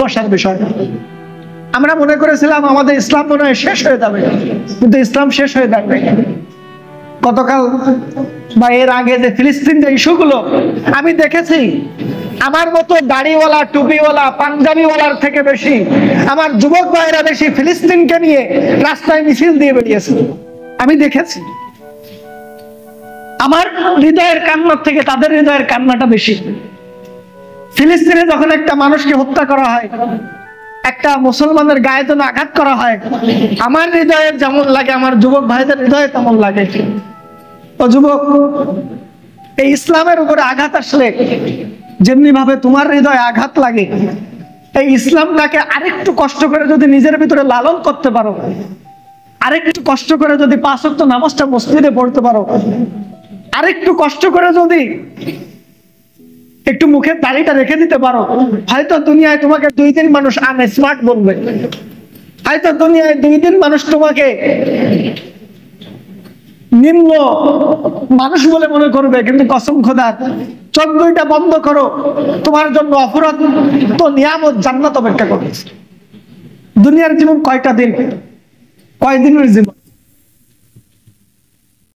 ভালোবাসার বিষয়। আমরা মনে করেছিলাম আমাদের ইসলাম মনে হয় শেষ হয়ে যাবে, কিন্তু ইসলাম শেষ হয়ে যাবে। গতকাল বা এর আগে যে ফিলিস্তিন যে ইস্যুগুলো আমি দেখেছি, আমার মতো দাড়িওয়ালা টুপিওয়ালা পাঞ্জাবিওয়ালার থেকে বেশি আমার যুবক ভাইয়েরা বেশি ফিলিস্তিনকে নিয়ে রাস্তায় মিছিল দিয়ে বেরিয়েছে, আমি দেখেছি। আমার হৃদয়ের কান্নার থেকে তাদের হৃদয়ের কান্নাটা বেশি। ফিলিস্তিনে যখন একটা মানুষকে হত্যা করা হয়, একটা মুসলমানের গায়ে যেন আঘাত করা হয়, আমার হৃদয়ে যেমন লাগে আমার যুবক ভাইদের হৃদয়ে তেমন লাগে। ও যুবক, এই ইসলামের উপরে আঘাত আসলে যেমনি ভাবে তোমার হৃদয়ে আঘাত লাগে, এই ইসলামটাকে আরেকটু কষ্ট করে যদি নিজের ভিতরে লালন করতে পারো, আরেকটু কষ্ট করে যদি 5 ওয়াক্ত নামাজটা মসজিদে পড়তে পারো, আরেকটু কষ্ট করে যদি একটু মুখের দাড়িটা রেখে দিতে পারো, হয়তো দুনিয়ায় তোমাকে 2-3 মানুষ আনস্মার্ট বলবে, হয়তো দুনিয়ায় 2-3 মানুষ তোমাকে নিম্ন মানুষ বলে মনে করবে, কিন্তু কসম খোদার চোখ দুইটা বন্ধ করো, তোমার জন্য অফুরন্ত নিয়ামত জান্নাত অপেক্ষা করছে। দুনিয়ার জীবন কয়টা দিন, কয়দিনের জীবন?